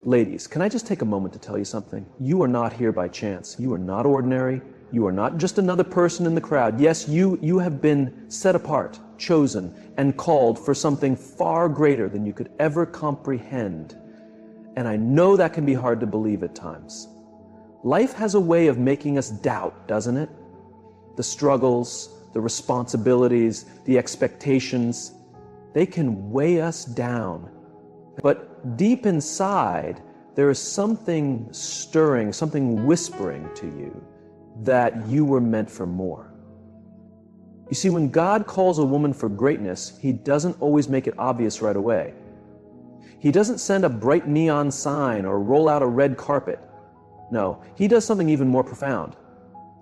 Ladies, can I just take a moment to tell you something? You are not here by chance. You are not ordinary. You are not just another person in the crowd. Yes, you have been set apart, chosen, and called for something far greater than you could ever comprehend. And I know that can be hard to believe at times. Life has a way of making us doubt, doesn't it? The struggles, the responsibilities, the expectations, they can weigh us down. But deep inside, there is something stirring, something whispering to you that you were meant for more. You see, when God calls a woman for greatness, He doesn't always make it obvious right away. He doesn't send a bright neon sign or roll out a red carpet. No, He does something even more profound.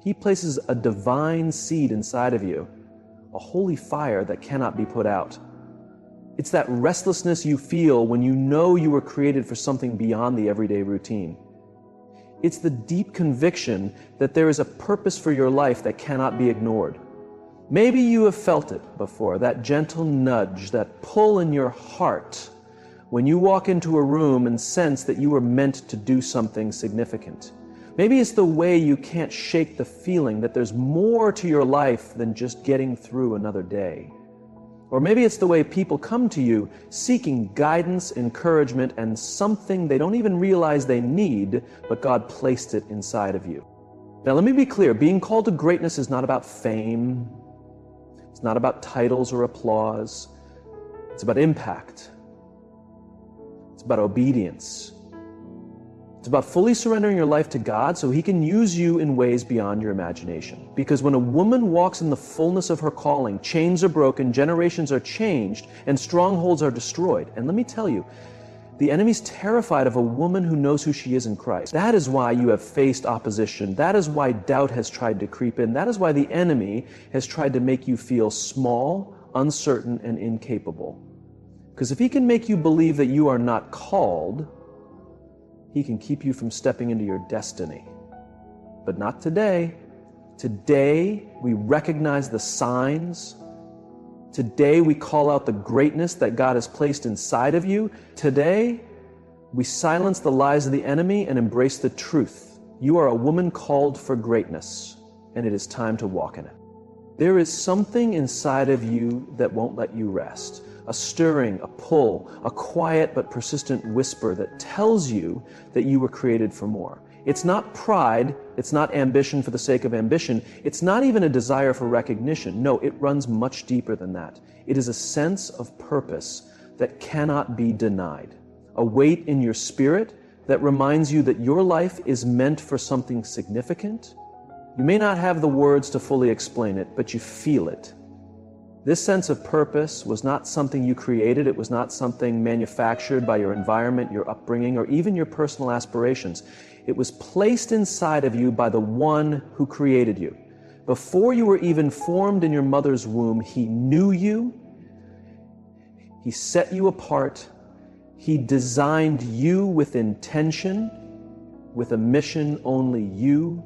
He places a divine seed inside of you, a holy fire that cannot be put out. It's that restlessness you feel when you know you were created for something beyond the everyday routine. It's the deep conviction that there is a purpose for your life that cannot be ignored. Maybe you have felt it before, that gentle nudge, that pull in your heart when you walk into a room and sense that you were meant to do something significant. Maybe it's the way you can't shake the feeling that there's more to your life than just getting through another day. Or maybe it's the way people come to you seeking guidance, encouragement, and something they don't even realize they need, but God placed it inside of you. Now let me be clear, being called to greatness is not about fame. It's not about titles or applause. It's about impact. It's about obedience. It's about fully surrendering your life to God so He can use you in ways beyond your imagination. Because when a woman walks in the fullness of her calling, chains are broken, generations are changed, and strongholds are destroyed. And let me tell you, the enemy's terrified of a woman who knows who she is in Christ. That is why you have faced opposition. That is why doubt has tried to creep in. That is why the enemy has tried to make you feel small, uncertain, and incapable. Because if he can make you believe that you are not called, he can keep you from stepping into your destiny. But not today. Today, we recognize the signs. Today, we call out the greatness that God has placed inside of you. Today, we silence the lies of the enemy and embrace the truth. You are a woman called for greatness, and it is time to walk in it. There is something inside of you that won't let you rest. A stirring, a pull, a quiet but persistent whisper that tells you that you were created for more. It's not pride, it's not ambition for the sake of ambition, it's not even a desire for recognition. No, it runs much deeper than that. It is a sense of purpose that cannot be denied. A weight in your spirit that reminds you that your life is meant for something significant. You may not have the words to fully explain it, but you feel it. This sense of purpose was not something you created. It was not something manufactured by your environment, your upbringing, or even your personal aspirations. It was placed inside of you by the one who created you. Before you were even formed in your mother's womb, He knew you. He set you apart. He designed you with intention, with a mission only you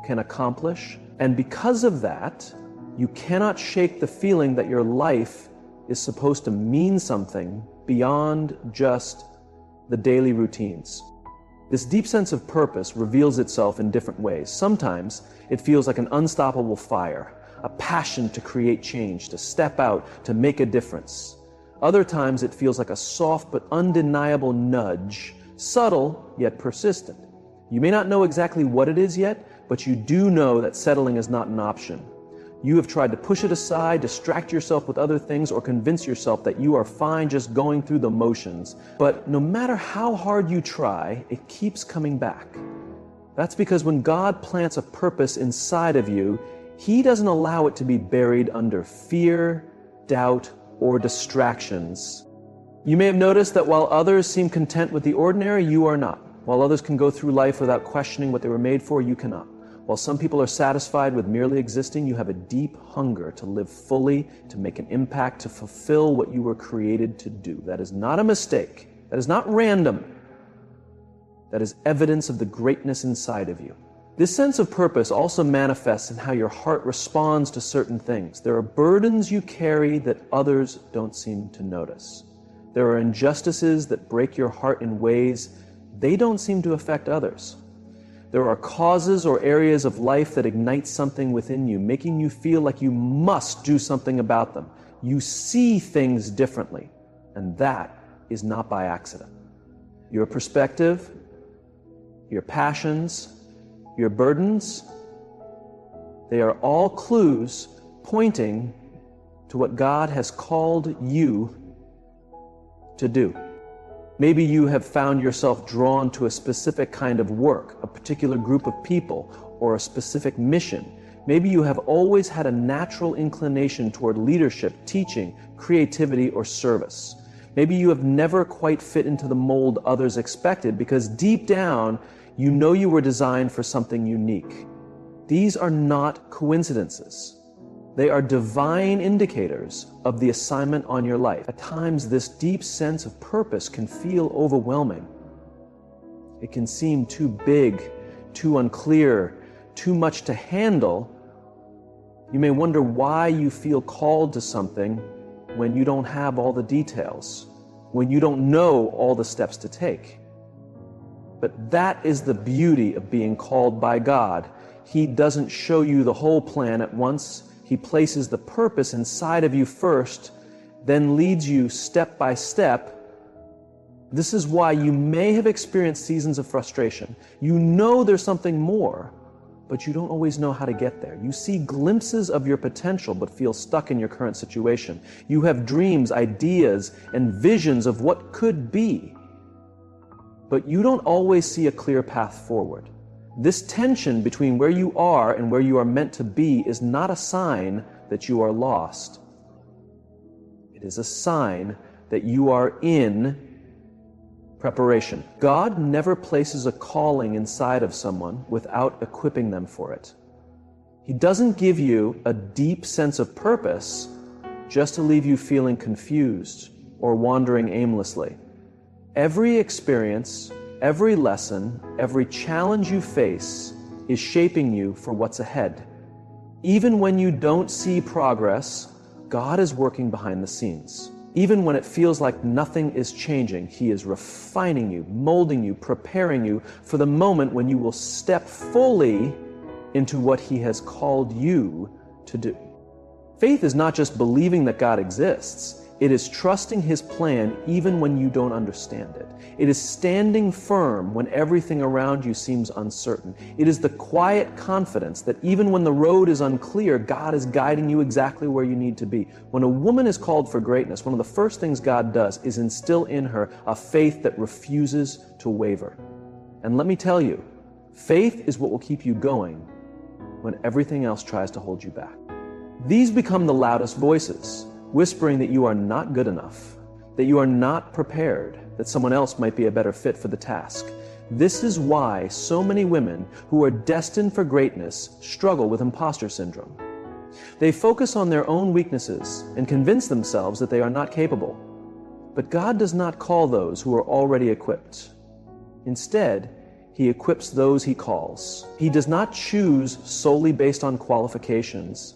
can accomplish. And because of that, you cannot shake the feeling that your life is supposed to mean something beyond just the daily routines. This deep sense of purpose reveals itself in different ways. Sometimes it feels like an unstoppable fire, a passion to create change, to step out, to make a difference. Other times it feels like a soft but undeniable nudge, subtle yet persistent. You may not know exactly what it is yet, but you do know that settling is not an option. You have tried to push it aside, distract yourself with other things, or convince yourself that you are fine just going through the motions. But no matter how hard you try, it keeps coming back. That's because when God plants a purpose inside of you, He doesn't allow it to be buried under fear, doubt, or distractions. You may have noticed that while others seem content with the ordinary, you are not. While others can go through life without questioning what they were made for, you cannot. While some people are satisfied with merely existing, you have a deep hunger to live fully, to make an impact, to fulfill what you were created to do. That is not a mistake. That is not random. That is evidence of the greatness inside of you. This sense of purpose also manifests in how your heart responds to certain things. There are burdens you carry that others don't seem to notice. There are injustices that break your heart in ways they don't seem to affect others. There are causes or areas of life that ignite something within you, making you feel like you must do something about them. You see things differently, and that is not by accident. Your perspective, your passions, your burdens, they are all clues pointing to what God has called you to do. Maybe you have found yourself drawn to a specific kind of work, a particular group of people, or a specific mission. Maybe you have always had a natural inclination toward leadership, teaching, creativity, or service. Maybe you have never quite fit into the mold others expected because deep down, you know you were designed for something unique. These are not coincidences. They are divine indicators of the assignment on your life. At times, this deep sense of purpose can feel overwhelming. It can seem too big, too unclear, too much to handle. You may wonder why you feel called to something when you don't have all the details, when you don't know all the steps to take. But that is the beauty of being called by God. He doesn't show you the whole plan at once. He places the purpose inside of you first, then leads you step by step. This is why you may have experienced seasons of frustration. You know there's something more, but you don't always know how to get there. You see glimpses of your potential, but feel stuck in your current situation. You have dreams, ideas, and visions of what could be, but you don't always see a clear path forward. This tension between where you are and where you are meant to be is not a sign that you are lost. It is a sign that you are in preparation. God never places a calling inside of someone without equipping them for it. He doesn't give you a deep sense of purpose just to leave you feeling confused or wandering aimlessly. Every experience, every lesson, every challenge you face is shaping you for what's ahead. Even when you don't see progress, God is working behind the scenes. Even when it feels like nothing is changing, He is refining you, molding you, preparing you for the moment when you will step fully into what He has called you to do. Faith is not just believing that God exists. It is trusting His plan even when you don't understand it. It is standing firm when everything around you seems uncertain. It is the quiet confidence that even when the road is unclear, God is guiding you exactly where you need to be. When a woman is called for greatness, one of the first things God does is instill in her a faith that refuses to waver. And let me tell you, faith is what will keep you going when everything else tries to hold you back. These become the loudest voices, whispering that you are not good enough, that you are not prepared, that someone else might be a better fit for the task. This is why so many women who are destined for greatness struggle with imposter syndrome. They focus on their own weaknesses and convince themselves that they are not capable. But God does not call those who are already equipped. Instead, He equips those He calls. He does not choose solely based on qualifications.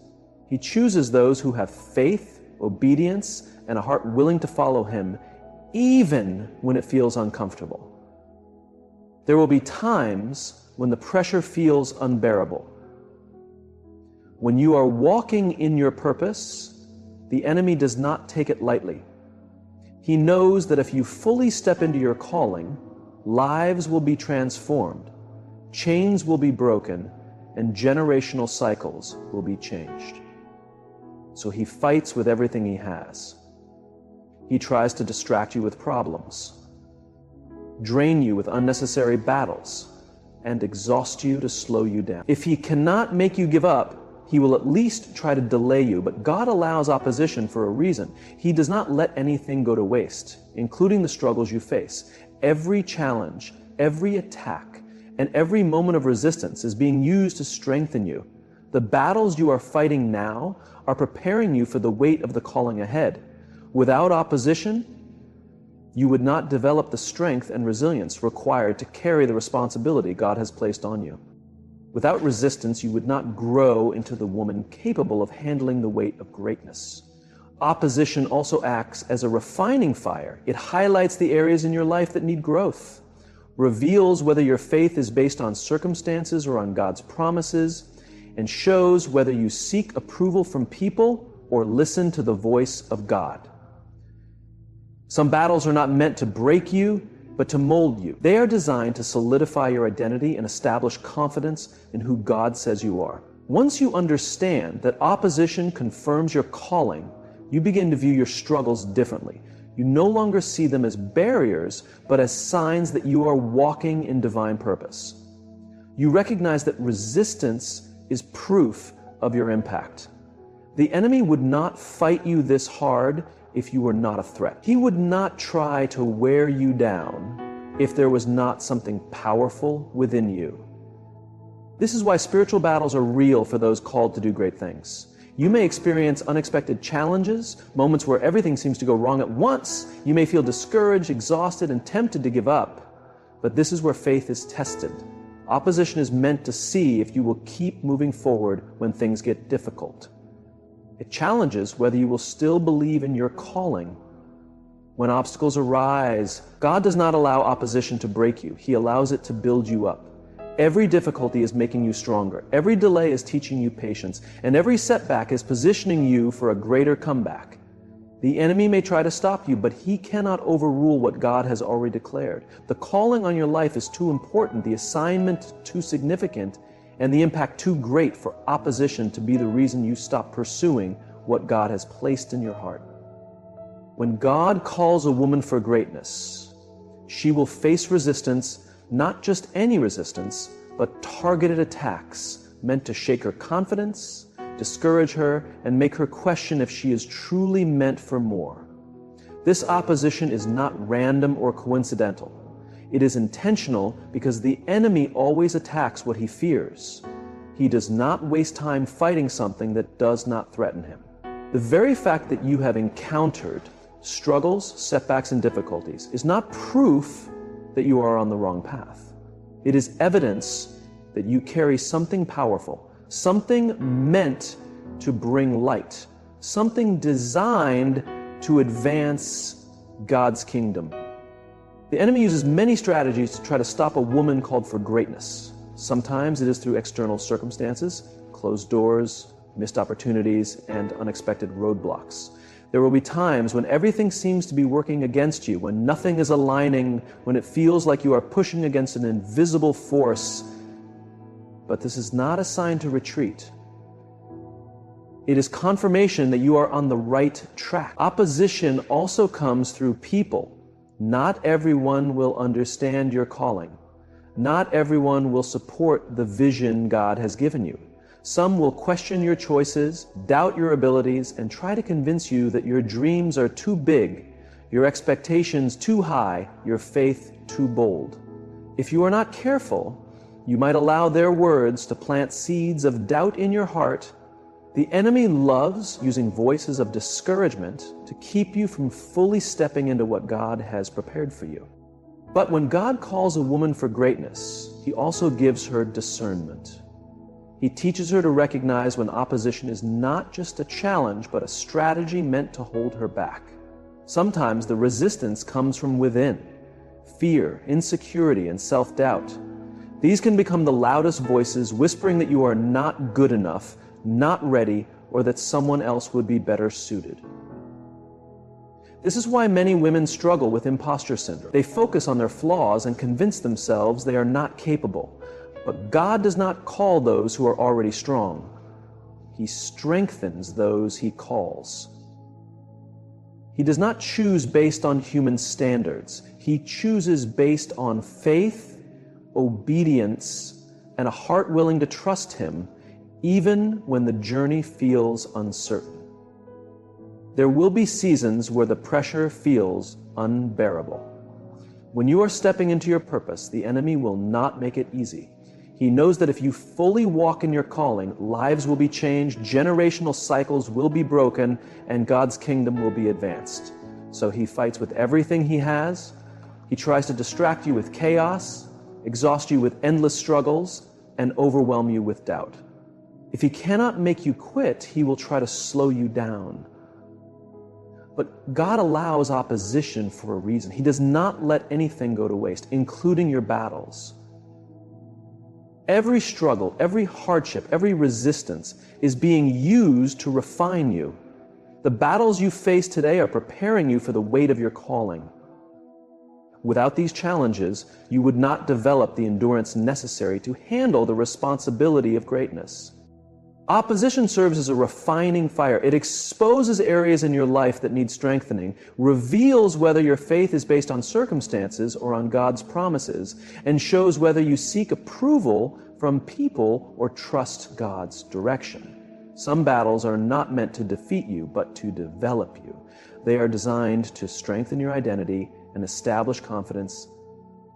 He chooses those who have faith, obedience, and a heart willing to follow Him, even when it feels uncomfortable. There will be times when the pressure feels unbearable. When you are walking in your purpose, the enemy does not take it lightly. He knows that if you fully step into your calling, lives will be transformed, chains will be broken, and generational cycles will be changed. So he fights with everything he has. He tries to distract you with problems, drain you with unnecessary battles, and exhaust you to slow you down. If he cannot make you give up, he will at least try to delay you. But God allows opposition for a reason. He does not let anything go to waste, including the struggles you face. Every challenge, every attack, and every moment of resistance is being used to strengthen you. The battles you are fighting now are preparing you for the weight of the calling ahead. Without opposition, you would not develop the strength and resilience required to carry the responsibility God has placed on you. Without resistance, you would not grow into the woman capable of handling the weight of greatness. Opposition also acts as a refining fire. It highlights the areas in your life that need growth. reveals whether your faith is based on circumstances or on God's promises, and shows whether you seek approval from people or listen to the voice of God. Some battles are not meant to break you, but to mold you. They are designed to solidify your identity and establish confidence in who God says you are. Once you understand that opposition confirms your calling, you begin to view your struggles differently. You no longer see them as barriers, but as signs that you are walking in divine purpose. You recognize that resistance is proof of your impact. The enemy would not fight you this hard if you were not a threat. He would not try to wear you down if there was not something powerful within you. This is why spiritual battles are real for those called to do great things. You may experience unexpected challenges, moments where everything seems to go wrong at once. You may feel discouraged, exhausted, and tempted to give up. But this is where faith is tested. Opposition is meant to see if you will keep moving forward when things get difficult. It challenges whether you will still believe in your calling. When obstacles arise, God does not allow opposition to break you. He allows it to build you up. Every difficulty is making you stronger. Every delay is teaching you patience. And every setback is positioning you for a greater comeback. The enemy may try to stop you, but he cannot overrule what God has already declared. The calling on your life is too important, the assignment too significant, and the impact too great for opposition to be the reason you stop pursuing what God has placed in your heart. When God calls a woman for greatness, she will face resistance, not just any resistance, but targeted attacks meant to shake her confidence, discourage her, and make her question if she is truly meant for more. This opposition is not random or coincidental. It is intentional because the enemy always attacks what he fears. He does not waste time fighting something that does not threaten him. The very fact that you have encountered struggles, setbacks, and difficulties is not proof that you are on the wrong path. It is evidence that you carry something powerful, something meant to bring light, something designed to advance God's kingdom. The enemy uses many strategies to try to stop a woman called for greatness. Sometimes it is through external circumstances, closed doors, missed opportunities, and unexpected roadblocks. There will be times when everything seems to be working against you, when nothing is aligning, when it feels like you are pushing against an invisible force. But this is not a sign to retreat. It is confirmation that you are on the right track. Opposition also comes through people. Not everyone will understand your calling. Not everyone will support the vision God has given you. Some will question your choices, doubt your abilities, and try to convince you that your dreams are too big, your expectations too high, your faith too bold. If you are not careful, you might allow their words to plant seeds of doubt in your heart. The enemy loves using voices of discouragement to keep you from fully stepping into what God has prepared for you. But when God calls a woman for greatness, He also gives her discernment. He teaches her to recognize when opposition is not just a challenge, but a strategy meant to hold her back. Sometimes the resistance comes from within: fear, insecurity, and self-doubt. These can become the loudest voices whispering that you are not good enough, not ready, or that someone else would be better suited. This is why many women struggle with imposter syndrome. They focus on their flaws and convince themselves they are not capable. But God does not call those who are already strong. He strengthens those He calls. He does not choose based on human standards. He chooses based on faith, obedience, and a heart willing to trust Him, even when the journey feels uncertain. There will be seasons where the pressure feels unbearable. When you are stepping into your purpose, the enemy will not make it easy. He knows that if you fully walk in your calling, lives will be changed, generational cycles will be broken, and God's kingdom will be advanced. So he fights with everything he has. He tries to distract you with chaos, exhaust you with endless struggles, and overwhelm you with doubt. If he cannot make you quit, he will try to slow you down. But God allows opposition for a reason. He does not let anything go to waste, including your battles. Every struggle, every hardship, every resistance is being used to refine you. The battles you face today are preparing you for the weight of your calling. Without these challenges, you would not develop the endurance necessary to handle the responsibility of greatness. Opposition serves as a refining fire. It exposes areas in your life that need strengthening, reveals whether your faith is based on circumstances or on God's promises, and shows whether you seek approval from people or trust God's direction. Some battles are not meant to defeat you, but to develop you. They are designed to strengthen your identity and establish confidence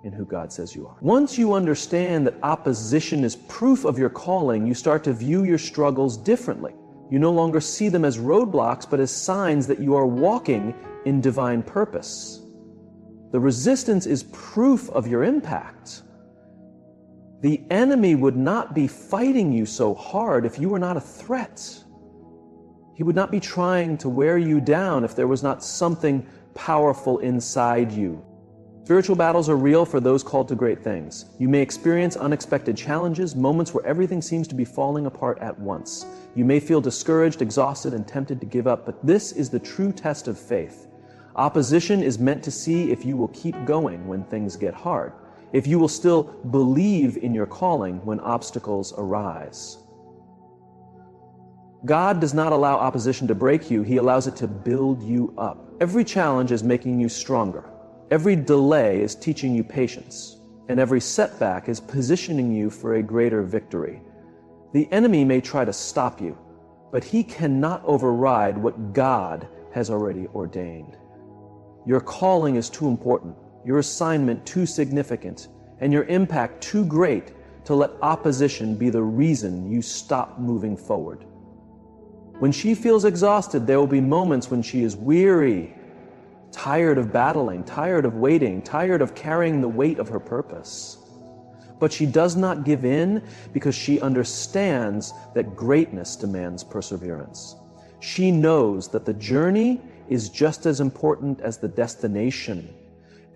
in who God says you are. Once you understand that opposition is proof of your calling, you start to view your struggles differently. You no longer see them as roadblocks, but as signs that you are walking in divine purpose. The resistance is proof of your impact. The enemy would not be fighting you so hard if you were not a threat. He would not be trying to wear you down if there was not something powerful inside you. Spiritual battles are real for those called to great things. You may experience unexpected challenges, moments where everything seems to be falling apart at once. You may feel discouraged, exhausted, and tempted to give up, but this is the true test of faith. Opposition is meant to see if you will keep going when things get hard, if you will still believe in your calling when obstacles arise. God does not allow opposition to break you. He allows it to build you up. Every challenge is making you stronger. Every delay is teaching you patience, and every setback is positioning you for a greater victory. The enemy may try to stop you, but he cannot override what God has already ordained. Your calling is too important, your assignment too significant, and your impact too great to let opposition be the reason you stop moving forward. When she feels exhausted, there will be moments when she is weary, tired of battling, tired of waiting, tired of carrying the weight of her purpose. But she does not give in because she understands that greatness demands perseverance. She knows that the journey is just as important as the destination.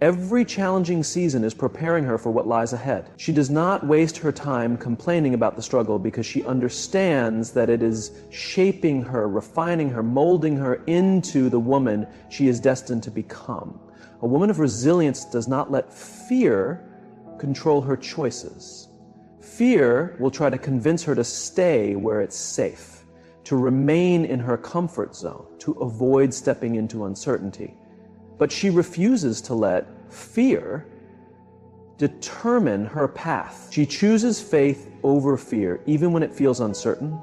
Every challenging season is preparing her for what lies ahead. She does not waste her time complaining about the struggle because she understands that it is shaping her, refining her, molding her into the woman she is destined to become. A woman of resilience does not let fear control her choices. Fear will try to convince her to stay where it's safe, to remain in her comfort zone, to avoid stepping into uncertainty. But she refuses to let fear determine her path. She chooses faith over fear, even when it feels uncertain.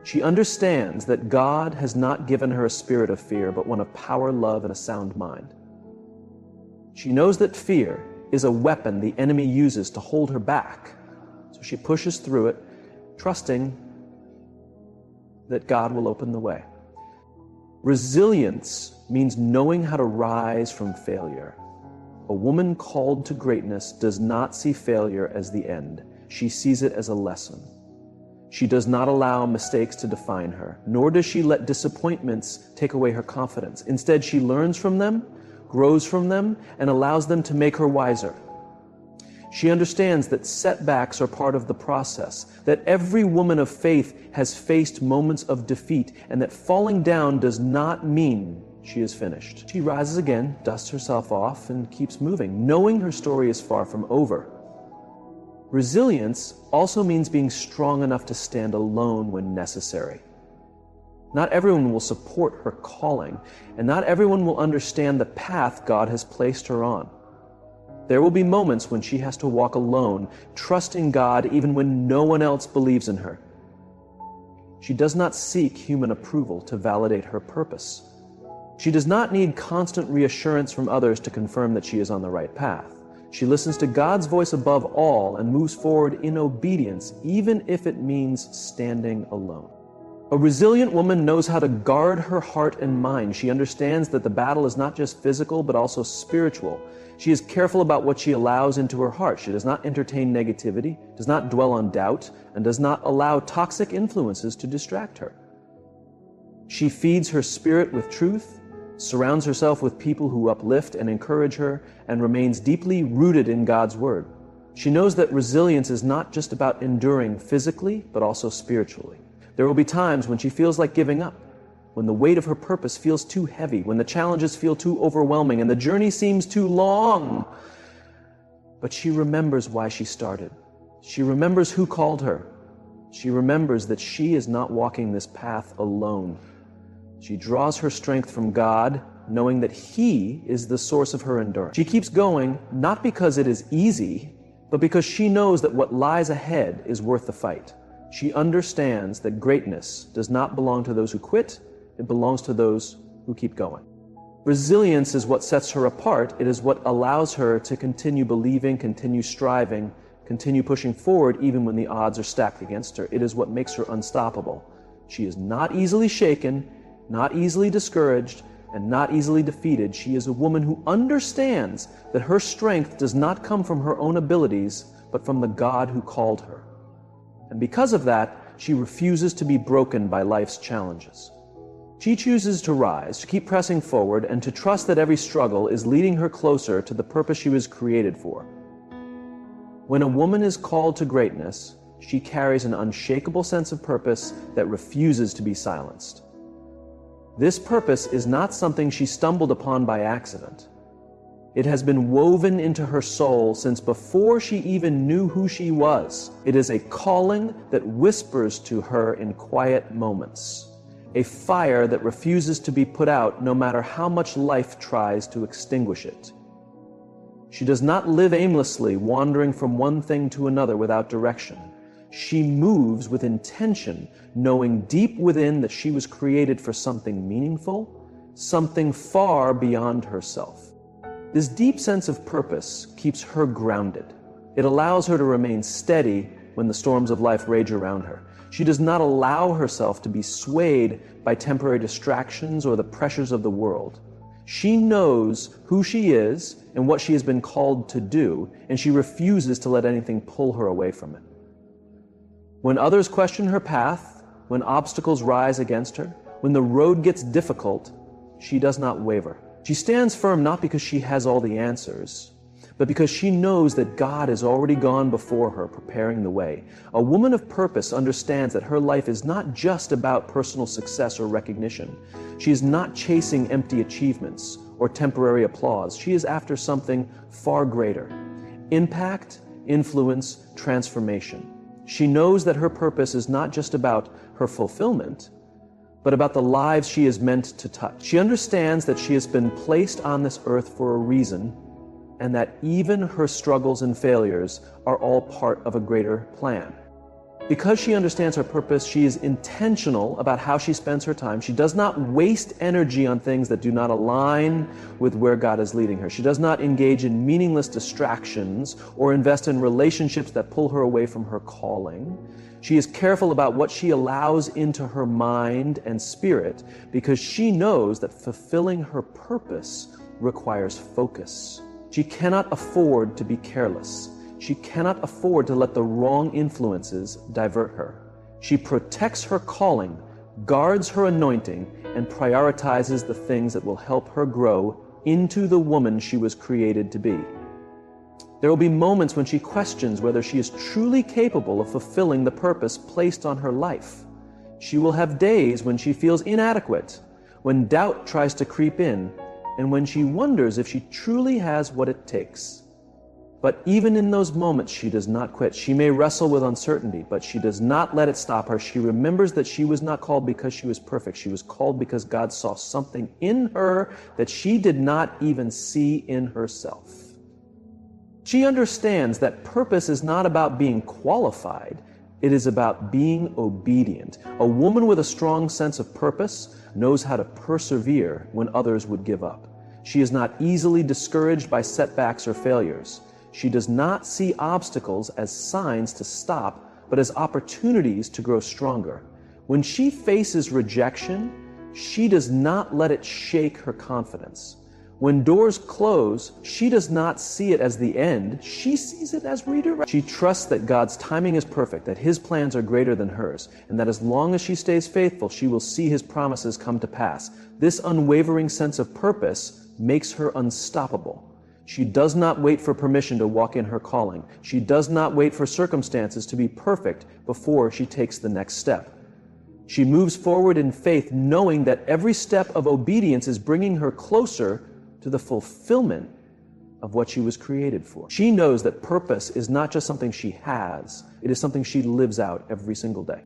She understands that God has not given her a spirit of fear, but one of power, love, and a sound mind. She knows that fear is a weapon the enemy uses to hold her back. So she pushes through it, trusting that God will open the way. Resilience means knowing how to rise from failure. A woman called to greatness does not see failure as the end. She sees it as a lesson. She does not allow mistakes to define her, nor does she let disappointments take away her confidence. Instead, she learns from them, grows from them, and allows them to make her wiser. She understands that setbacks are part of the process, that every woman of faith has faced moments of defeat, and that falling down does not mean she is finished. She rises again, dusts herself off, and keeps moving, knowing her story is far from over. Resilience also means being strong enough to stand alone when necessary. Not everyone will support her calling, and not everyone will understand the path God has placed her on. There will be moments when she has to walk alone, trusting God even when no one else believes in her. She does not seek human approval to validate her purpose. She does not need constant reassurance from others to confirm that she is on the right path. She listens to God's voice above all and moves forward in obedience, even if it means standing alone. A resilient woman knows how to guard her heart and mind. She understands that the battle is not just physical, but also spiritual. She is careful about what she allows into her heart. She does not entertain negativity, does not dwell on doubt, and does not allow toxic influences to distract her. She feeds her spirit with truth, surrounds herself with people who uplift and encourage her, and remains deeply rooted in God's Word. She knows that resilience is not just about enduring physically, but also spiritually. There will be times when she feels like giving up, when the weight of her purpose feels too heavy, when the challenges feel too overwhelming, and the journey seems too long. But she remembers why she started. She remembers who called her. She remembers that she is not walking this path alone. She draws her strength from God, knowing that He is the source of her endurance. She keeps going, not because it is easy, but because she knows that what lies ahead is worth the fight. She understands that greatness does not belong to those who quit, it belongs to those who keep going. Resilience is what sets her apart. It is what allows her to continue believing, continue striving, continue pushing forward even when the odds are stacked against her. It is what makes her unstoppable. She is not easily shaken, not easily discouraged, and not easily defeated. She is a woman who understands that her strength does not come from her own abilities, but from the God who called her. And because of that, she refuses to be broken by life's challenges. She chooses to rise, to keep pressing forward, and to trust that every struggle is leading her closer to the purpose she was created for. When a woman is called to greatness, she carries an unshakable sense of purpose that refuses to be silenced. This purpose is not something she stumbled upon by accident. It has been woven into her soul since before she even knew who she was. It is a calling that whispers to her in quiet moments, a fire that refuses to be put out no matter how much life tries to extinguish it. She does not live aimlessly, wandering from one thing to another without direction. She moves with intention, knowing deep within that she was created for something meaningful, something far beyond herself. This deep sense of purpose keeps her grounded. It allows her to remain steady when the storms of life rage around her. She does not allow herself to be swayed by temporary distractions or the pressures of the world. She knows who she is and what she has been called to do, and she refuses to let anything pull her away from it. When others question her path, when obstacles rise against her, when the road gets difficult, she does not waver. She stands firm not because she has all the answers, but because she knows that God has already gone before her, preparing the way. A woman of purpose understands that her life is not just about personal success or recognition. She is not chasing empty achievements or temporary applause. She is after something far greater: impact, influence, transformation. She knows that her purpose is not just about her fulfillment, but about the lives she is meant to touch. She understands that she has been placed on this earth for a reason, and that even her struggles and failures are all part of a greater plan. Because she understands her purpose, she is intentional about how she spends her time. She does not waste energy on things that do not align with where God is leading her. She does not engage in meaningless distractions or invest in relationships that pull her away from her calling. She is careful about what she allows into her mind and spirit, because she knows that fulfilling her purpose requires focus. She cannot afford to be careless. She cannot afford to let the wrong influences divert her. She protects her calling, guards her anointing, and prioritizes the things that will help her grow into the woman she was created to be. There will be moments when she questions whether she is truly capable of fulfilling the purpose placed on her life. She will have days when she feels inadequate, when doubt tries to creep in, and when she wonders if she truly has what it takes. But even in those moments, she does not quit. She may wrestle with uncertainty, but she does not let it stop her. She remembers that she was not called because she was perfect. She was called because God saw something in her that she did not even see in herself. She understands that purpose is not about being qualified. It is about being obedient. A woman with a strong sense of purpose knows how to persevere when others would give up. She is not easily discouraged by setbacks or failures. She does not see obstacles as signs to stop, but as opportunities to grow stronger. When she faces rejection, she does not let it shake her confidence. When doors close, she does not see it as the end. She sees it as redirect. She trusts that God's timing is perfect, that His plans are greater than hers, and that as long as she stays faithful, she will see His promises come to pass. This unwavering sense of purpose makes her unstoppable. She does not wait for permission to walk in her calling. She does not wait for circumstances to be perfect before she takes the next step. She moves forward in faith, knowing that every step of obedience is bringing her closer to the fulfillment of what she was created for. She knows that purpose is not just something she has, it is something she lives out every single day.